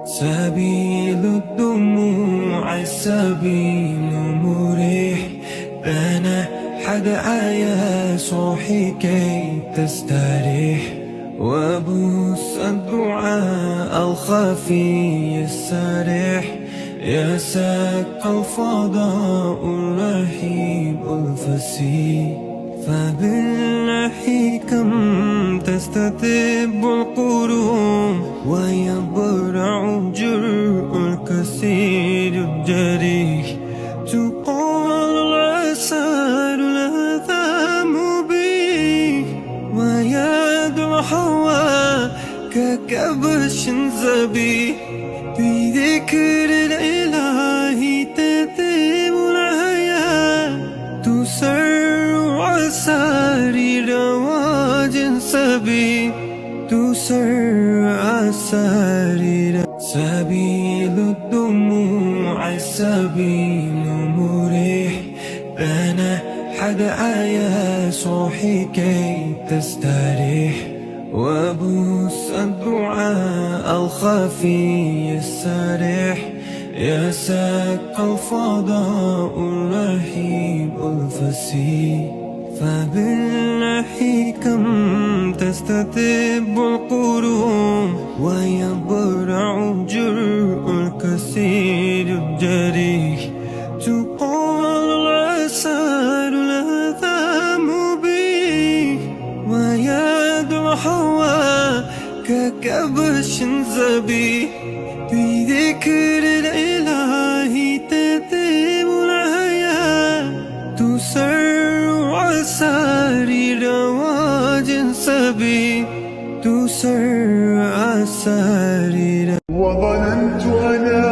سبيل الدموع سبيل مريح، أنا حدعا صوحي كي تستريح، وبوس الدعاء الخفي السريح، يا ساق الفضاء الرهيب الفسيح، فبالله كم تستتب القلوب ويبرع جرء الكثير الجريح، تقال العسار الأثام به ويد الحوى ككبش ذبيح، بذكر الإله تذيب الحياة، تسر عساري رواج سبيل، تسر عساري سبيل الدموع سبيل مريح، أنا حدعا صوحي كي تستريح، وبوس الدعاء الخفي السريح، يا ساق الفضاء الرهيب الفسيح، فبالله كم تستتب القلوب ويبرع جرء الكثير الجريح، تقال العسار الأثام به ويد الحوى ككبش ذبيح، بذكر الإله تذيب الحياة، تسر عساري رواج سبيل، تسر عساري. وظننت أنا